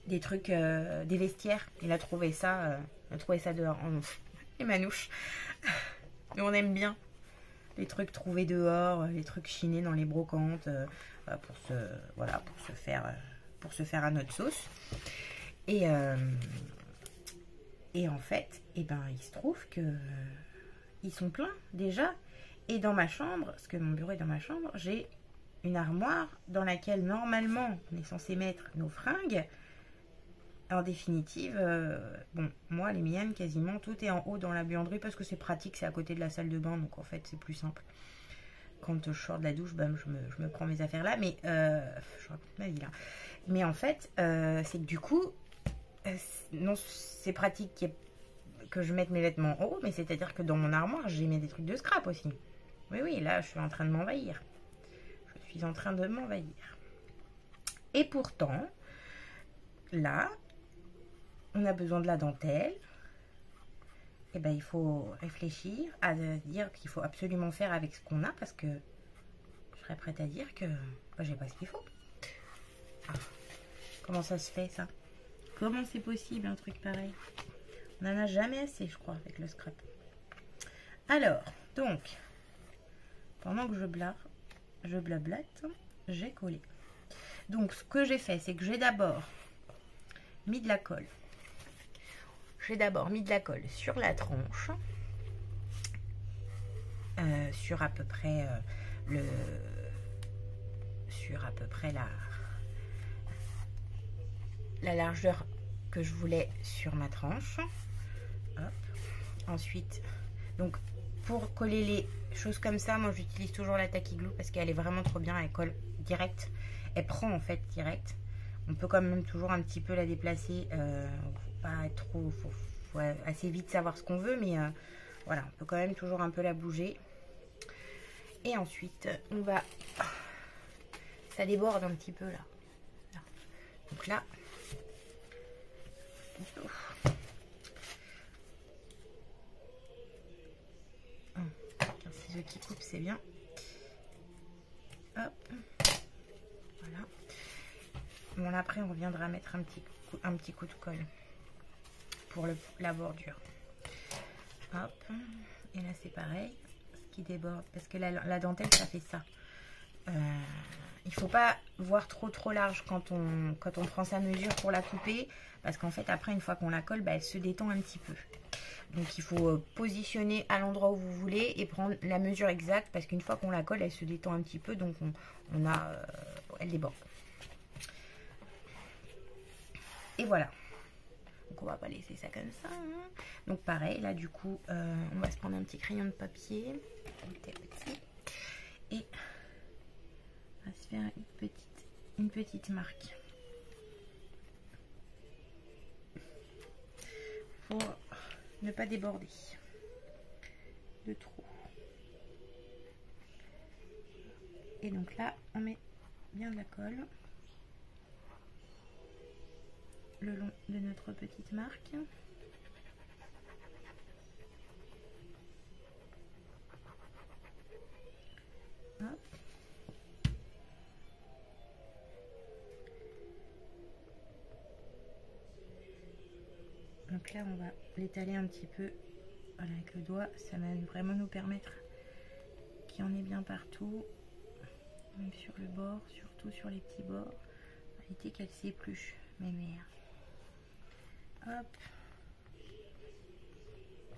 Speaker 1: des trucs, des vestiaires. Il a trouvé ça dehors. Les manouches. Et on aime bien les trucs trouvés dehors, les trucs chinés dans les brocantes, pour se faire à notre sauce. Et en fait, eh ben, il se trouve que ils sont pleins déjà. Et dans ma chambre, parce que mon bureau est dans ma chambre, j'ai une armoire dans laquelle normalement on est censé mettre nos fringues. En définitive, bon, moi, les miennes, quasiment, tout est en haut dans la buanderie parce que c'est pratique, c'est à côté de la salle de bain, donc en fait, c'est plus simple. Quand je sors de la douche, bam, je me prends mes affaires là, mais je raconte ma vie là. Mais en fait, c'est que du coup, non, c'est pratique que je mette mes vêtements en haut, mais c'est-à-dire que dans mon armoire, j'ai mis des trucs de scrap aussi. Oui, là, je suis en train de m'envahir. Je suis en train de m'envahir. Et pourtant, là, on a besoin de la dentelle. Et ben il faut réfléchir à dire qu'il faut absolument faire avec ce qu'on a, parce que je serais prête à dire que j'ai pas ce qu'il faut. Ah, comment ça se fait ça? Comment c'est possible un truc pareil? On n'en a jamais assez, je crois, avec le scrap. Alors, donc, pendant que je blablate, j'ai collé. Donc ce que j'ai fait, c'est que j'ai d'abord mis de la colle. J'ai d'abord mis de la colle sur la tronche, sur à peu près la largeur que je voulais sur ma tranche. Hop. Ensuite, donc pour coller les choses comme ça, moi j'utilise toujours la Tacky Glue parce qu'elle est vraiment trop bien, elle colle direct, elle prend en fait direct. On peut quand même toujours un petit peu la déplacer, faut pas être trop, faut assez vite savoir ce qu'on veut, mais voilà, on peut quand même toujours un peu la bouger. Et ensuite, on va, ça déborde un petit peu là. Donc là, Un ciseau qui coupe, c'est bien. Hop. Voilà. Bon, là, après, on reviendra mettre un petit coup de colle pour la bordure. Hop. Et là, c'est pareil. Ce qui déborde. Parce que la dentelle, ça fait ça. Il faut pas voir trop large quand on prend sa mesure pour la couper. Parce qu'en fait, après, une fois qu'on la colle, bah, elle se détend un petit peu. Donc, il faut positionner à l'endroit où vous voulez et prendre la mesure exacte. Parce qu'une fois qu'on la colle, elle se détend un petit peu. Donc, elle déborde. Et voilà. Donc on va pas laisser ça comme ça. Hein. Donc pareil, là du coup, on va se prendre un petit crayon de papier. Et on va se faire une petite marque. Pour ne pas déborder de trop. Et donc là, on met bien de la colle le long de notre petite marque. Hop. Donc là, on va l'étaler un petit peu voilà, avec le doigt. Ça va vraiment nous permettre qu'il y en ait bien partout. Même sur le bord, surtout sur les petits bords. Éviter qu'elle s'épluche, mes mères. Hop.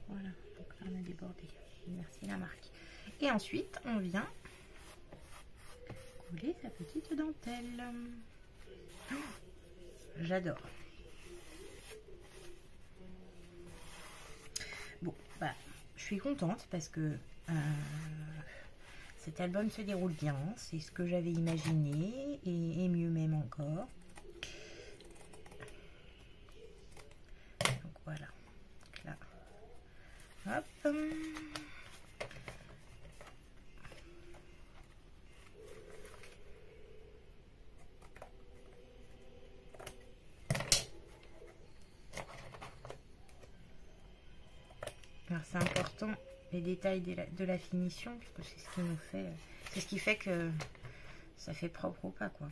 Speaker 1: Voilà, donc là on a débordé. Merci la marque. Et ensuite, on vient coller sa petite dentelle. Oh, j'adore. Bon, bah, je suis contente parce que cet album se déroule bien. C'est ce que j'avais imaginé et mieux même encore. Donc voilà. Là. Hop. Alors c'est important les détails de la finition parce que c'est ce qui nous fait, c'est ce qui fait que ça fait propre ou pas quoi.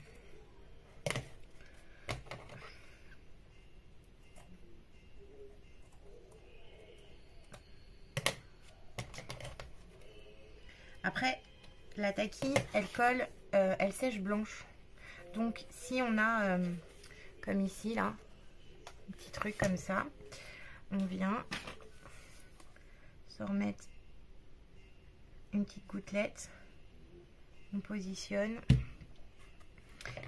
Speaker 1: Après la taquille elle colle, elle sèche blanche. Donc si on a comme ici là un petit truc comme ça, on vient se remettre une petite gouttelette, on positionne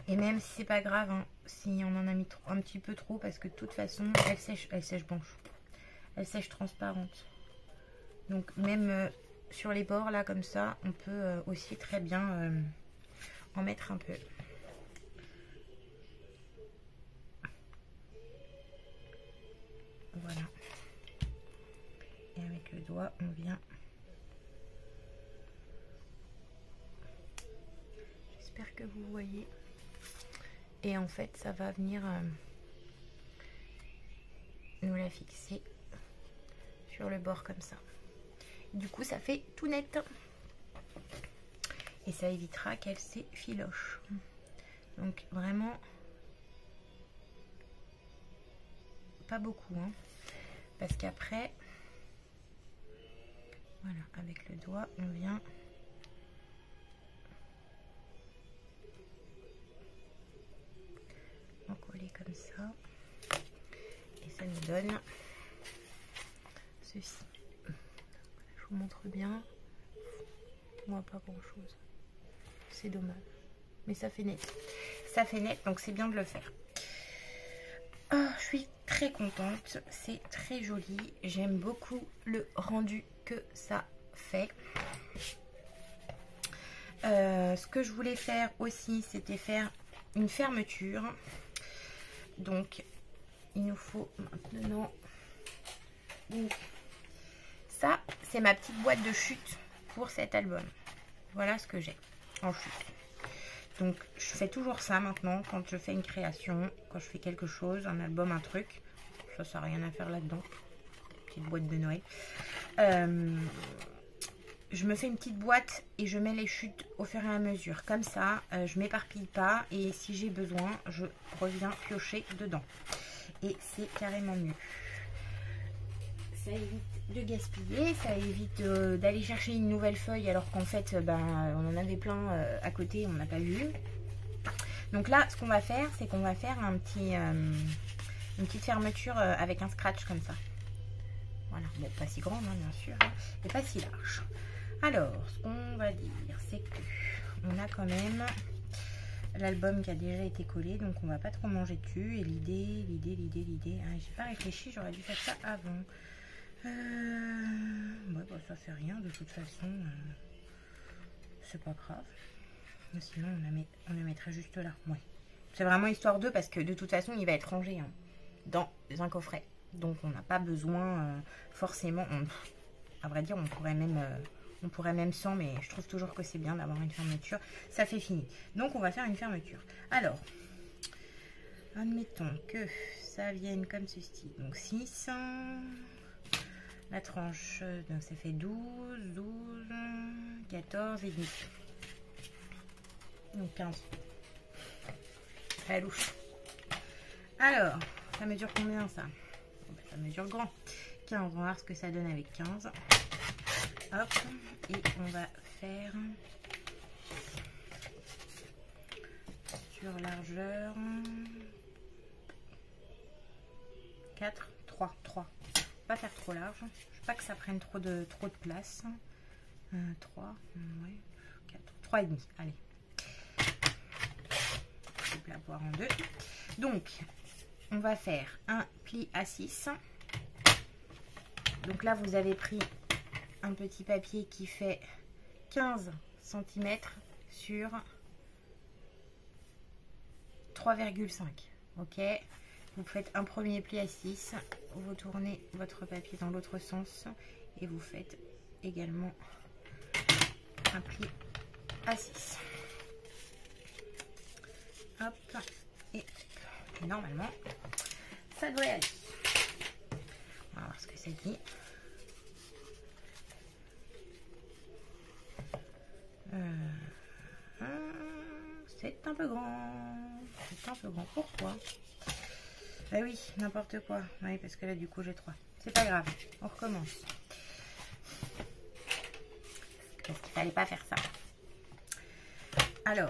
Speaker 1: et même si c'est pas grave hein, si on en a mis un petit peu trop parce que de toute façon elle sèche blanche, elle sèche transparente. Donc même sur les bords là comme ça on peut aussi très bien en mettre un peu. Voilà. Et avec le doigt, on vient. J'espère que vous voyez. Et en fait, ça va venir nous la fixer sur le bord comme ça. Du coup, ça fait tout net. Et ça évitera qu'elle s'effiloche. Donc vraiment, pas beaucoup, hein, parce qu'après, voilà, avec le doigt, on vient en coller comme ça, et ça nous donne ceci. Je vous montre bien, on voit pas grand chose, c'est dommage, mais ça fait net. Ça fait net, donc c'est bien de le faire. Oh, je suis très contente, c'est très joli, j'aime beaucoup le rendu que ça fait. Ce que je voulais faire aussi, c'était faire une fermeture. Donc, il nous faut maintenant... Donc, ça, c'est ma petite boîte de chute pour cet album. Voilà ce que j'ai en chute. Donc, je fais toujours ça maintenant quand je fais une création, quand je fais quelque chose, un album, un truc. Ça n'a rien à faire là-dedans. Petite boîte de Noël. Je me fais une petite boîte et je mets les chutes au fur et à mesure. Comme ça, je m'éparpille pas et si j'ai besoin, je reviens piocher dedans. Et c'est carrément mieux. Ça évite de gaspiller, ça évite d'aller chercher une nouvelle feuille alors qu'en fait, on en avait plein à côté, on n'a pas vu. Donc là, ce qu'on va faire, c'est qu'on va faire une petite fermeture avec un scratch comme ça. Voilà, bon, pas si grande, hein, bien sûr, hein, et pas si large. Alors, ce qu'on va dire, c'est que on a quand même l'album qui a déjà été collé, donc on va pas trop manger dessus. Et l'idée, hein, j'ai pas réfléchi, j'aurais dû faire ça avant. Ouais, ça fait rien, de toute façon, c'est pas grave. Sinon, on la mettrait juste là. Ouais. C'est vraiment histoire d'eux parce que de toute façon, il va être rangé hein, dans un coffret. Donc, on n'a pas besoin forcément. À vrai dire, on pourrait même sans, mais je trouve toujours que c'est bien d'avoir une fermeture. Ça fait fini. Donc, on va faire une fermeture. Alors, admettons que ça vienne comme ceci. Donc, 6. La tranche, donc ça fait 12, 14 et demi. Donc 15. Très louche. Alors, ça mesure combien ça? Ça mesure grand. 15, on va voir ce que ça donne avec 15. Hop, et on va faire sur largeur 4, 3. Pas faire trop large. Je veux pas que ça prenne trop de place. 3, ouais, 4, 3 et demi. Allez. Je vais la poire en deux. Donc, on va faire un pli à 6. Donc là, vous avez pris un petit papier qui fait 15 cm sur 3,5. Ok. Vous faites un premier pli à 6, vous tournez votre papier dans l'autre sens et vous faites également un pli à 6. Hop, et normalement, ça devrait aller. On va voir ce que ça dit. C'est un peu grand. C'est un peu grand. Pourquoi ? Bah oui, n'importe quoi. Oui, parce que là, du coup, j'ai 3. C'est pas grave. On recommence. Parce qu'il fallait pas faire ça. Alors,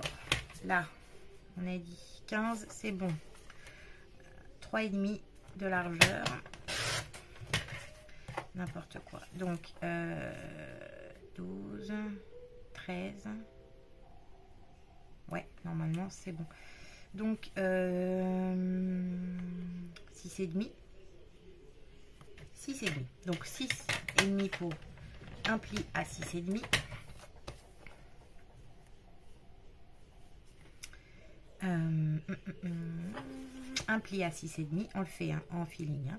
Speaker 1: là, on a dit 15, c'est bon. 3,5 de largeur. N'importe quoi. Donc, 12, 13. Ouais, normalement, c'est bon. Donc, 6,5. 6,5. Donc, 6,5 pour un pli à 6,5. Un pli à 6,5. On le fait hein, en feeling. Hein.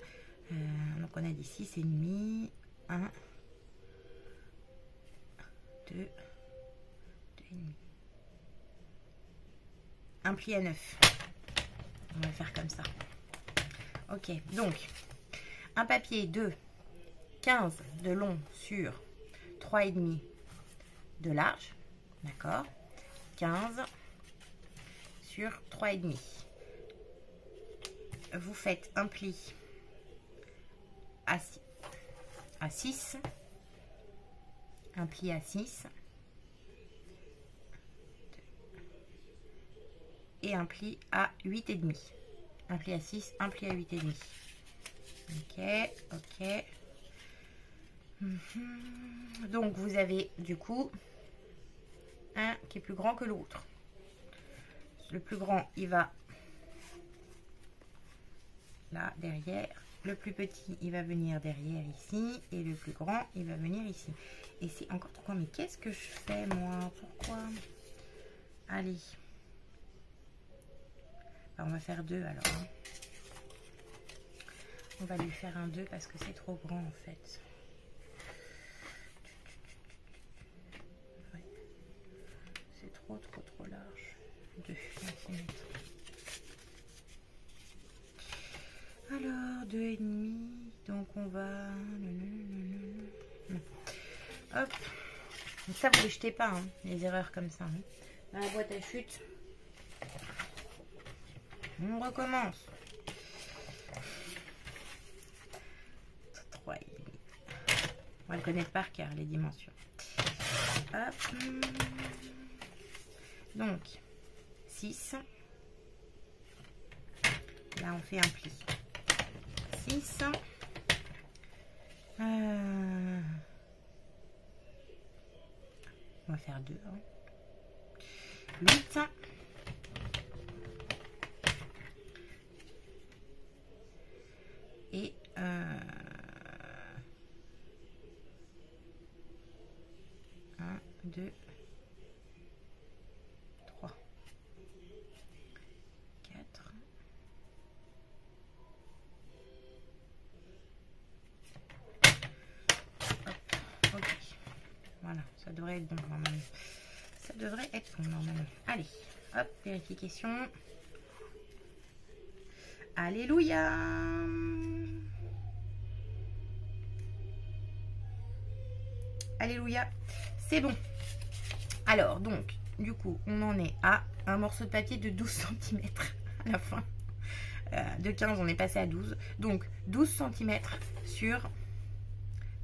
Speaker 1: Donc, on a dit 6,5. 1, 2, 2,5. Un pli à 9. On va le faire comme ça. Ok, donc un papier de 15 de long sur 3,5 de large. D'accord. 15 sur 3,5. Vous faites un pli à 6. Un pli à 6. Et un pli à 8,5. Un pli à 6, un pli à 8,5. Ok. Donc vous avez du coup un qui est plus grand que l'autre. Le plus grand, il va là, derrière. Le plus petit, il va venir derrière ici. Et le plus grand, il va venir ici. Et c'est encore trop grand. Mais qu'est-ce que je fais, moi? Pourquoi? Allez. On va faire 2 alors. Hein. On va lui faire un 2 parce que c'est trop grand en fait. Ouais. C'est trop large. 2 cm. Alors, 2,5. Donc on va... Hop. Donc ça, vous ne les jetez pas, hein, les erreurs comme ça. Hein. Dans la boîte à chute. On recommence. 3,5. On va le connaître par cœur, les dimensions. Hop. Donc, 6. Là, on fait un pli. 6. On va faire 2. Hein. 8. Et 1, 2, 3, 4. Hop, ok. Voilà, ça devrait être bon normalement. Ça devrait être bon normalement. Allez, hop, vérification. Alléluia. Alléluia. C'est bon. Alors, donc, du coup, on en est à un morceau de papier de 12 cm à la fin. De 15, on est passé à 12. Donc, 12 cm sur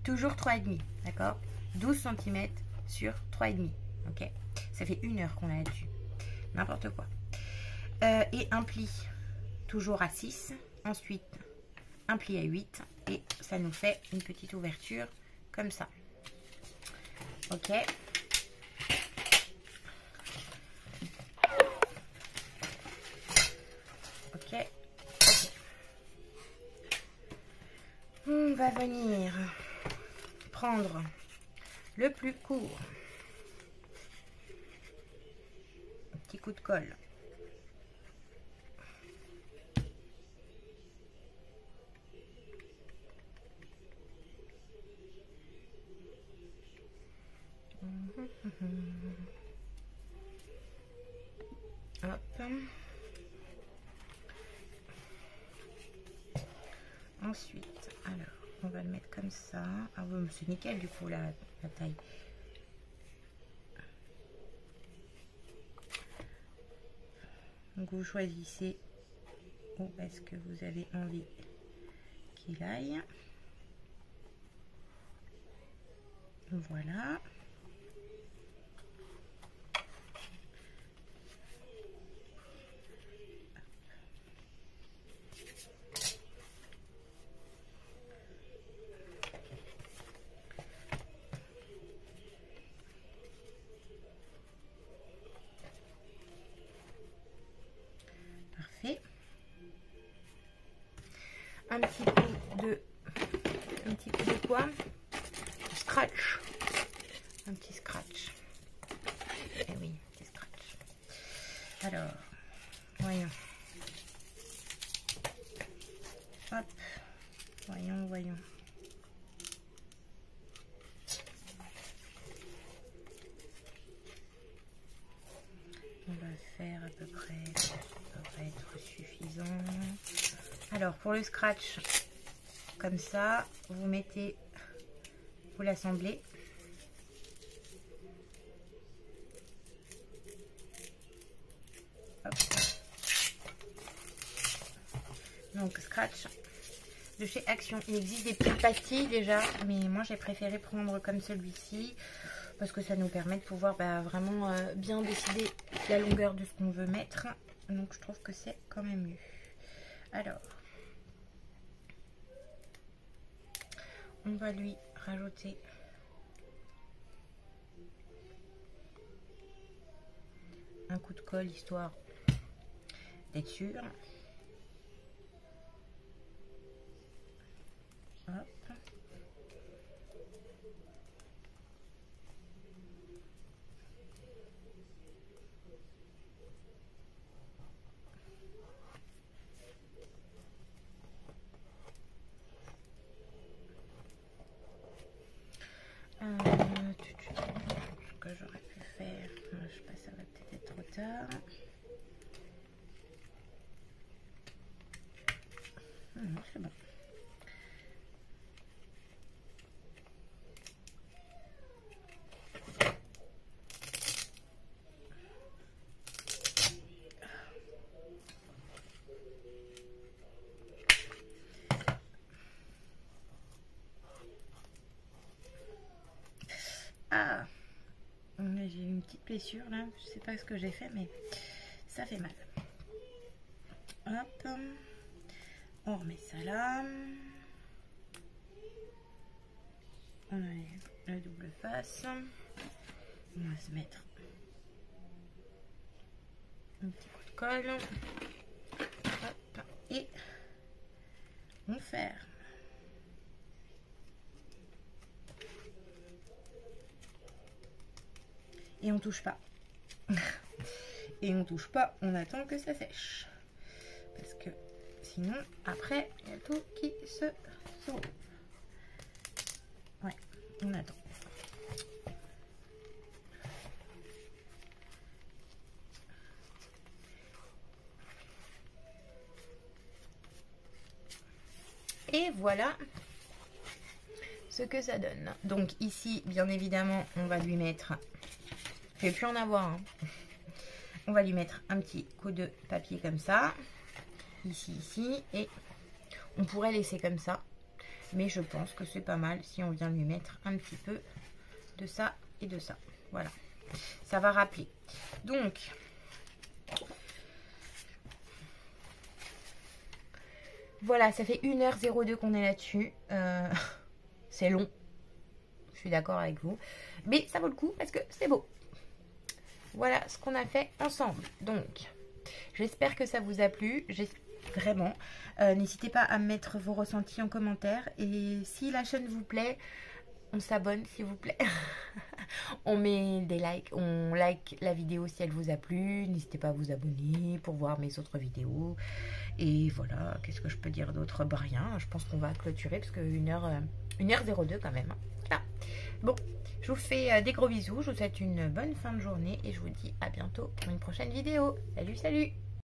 Speaker 1: toujours 3,5. D'accord? 12 cm sur 3,5. Ok? Ça fait 1 heure qu'on a là-dessus. N'importe quoi. Et un pli toujours à 6. Ensuite, un pli à 8. Et ça nous fait une petite ouverture comme ça. Ok? Ok. On va venir prendre le plus court. Un petit coup de colle. Hop. Ensuite, alors, on va le mettre comme ça. Ah oui, c'est nickel du coup la taille. Donc vous choisissez où est-ce que vous avez envie qu'il aille. Voilà. Parfait. Un petit coup de quoi? Scratch. Un petit scratch. Eh oui, un petit scratch. Alors, voyons. Hop. Voyons, voyons. On va faire à peu près, ça devrait être suffisant. Alors, pour le scratch, comme ça, vous mettez, vous l'assemblez. Hop. Donc, scratch de chez Action. Il existe des petites pastilles déjà, mais moi j'ai préféré prendre comme celui-ci parce que ça nous permet de pouvoir vraiment bien décider la longueur de ce qu'on veut mettre. Donc je trouve que c'est quand même mieux. Alors, on va lui rajouter un coup de colle histoire d'être sûr. Hop. Ce que j'aurais pu faire, je sais pas, ça va peut-être être trop tard. Non, c'est bon. blessure là. Je sais pas ce que j'ai fait, mais ça fait mal. Hop. On remet ça là. On enlève le double face. On va se mettre un petit coup de colle. Hop. Et on ferme. Et on touche pas. Et on touche pas, on attend que ça sèche. Parce que sinon, après, il y a tout qui se sauve. Ouais, on attend. Et voilà ce que ça donne. Donc ici, bien évidemment, on va lui mettre... Je vais plus en avoir. Hein. On va lui mettre un petit coup de papier comme ça. Ici, ici. Et on pourrait laisser comme ça. Mais je pense que c'est pas mal si on vient lui mettre un petit peu de ça et de ça. Voilà. Ça va rappeler. Donc... Voilà, ça fait 1h02 qu'on est là-dessus. C'est long. Je suis d'accord avec vous. Mais ça vaut le coup parce que c'est beau. Voilà ce qu'on a fait ensemble. Donc, j'espère que ça vous a plu. Vraiment. N'hésitez pas à mettre vos ressentis en commentaire. Et si la chaîne vous plaît, on s'abonne s'il vous plaît. On met des likes. On like la vidéo si elle vous a plu. N'hésitez pas à vous abonner pour voir mes autres vidéos. Et voilà, qu'est-ce que je peux dire d'autre? Bah rien, je pense qu'on va clôturer parce que 1h02 quand même. Voilà. Bon, je vous fais des gros bisous, je vous souhaite une bonne fin de journée et je vous dis à bientôt pour une prochaine vidéo. Salut, salut!